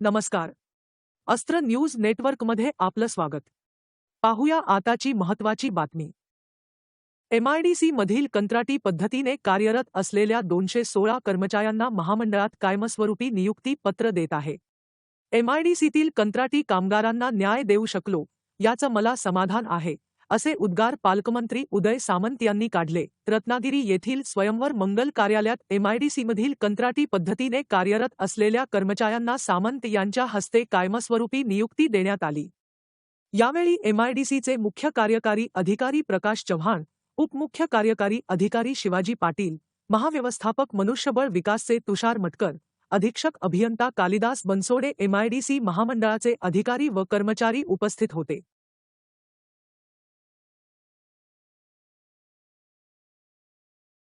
नमस्कार. अस्त्र न्यूज नेटवर्कमध्ये आपलं स्वागत. पाहूया आताची महत्त्वाची बातमी. एमआयडीसी मधील कंत्राटी पद्धतीने कार्यरत असलेल्या 216 कर्मचाऱ्यांना महामंडळात कायमस्वरूपी नियुक्ती पत्र देत आहे. एमआयडीसीतील कंत्राटी कामगारांना न्याय देऊ शकलो याचं मला समाधान आहे, असे उद्गार पालकमंत्री उदय सामंत यांनी काढले. रत्नागिरी येथील स्वयंवर मंगल कार्यालयात एमआयडीसीमधील कंत्राटी पद्धतीने कार्यरत असलेल्या कर्मचाऱ्यांना सामंत यांच्या हस्ते कायमस्वरूपी नियुक्ती देण्यात आली. यावेळी एमआयडीसीचे मुख्य कार्यकारी अधिकारी प्रकाश चव्हाण, उपमुख्य कार्यकारी अधिकारी शिवाजी पाटील, महाव्यवस्थापक मनुष्यबळ विकासचे तुषार मटकर, अधीक्षक अभियंता कालिदास बनसोडे, एमआयडीसी महामंडळाचे अधिकारी व कर्मचारी उपस्थित होते.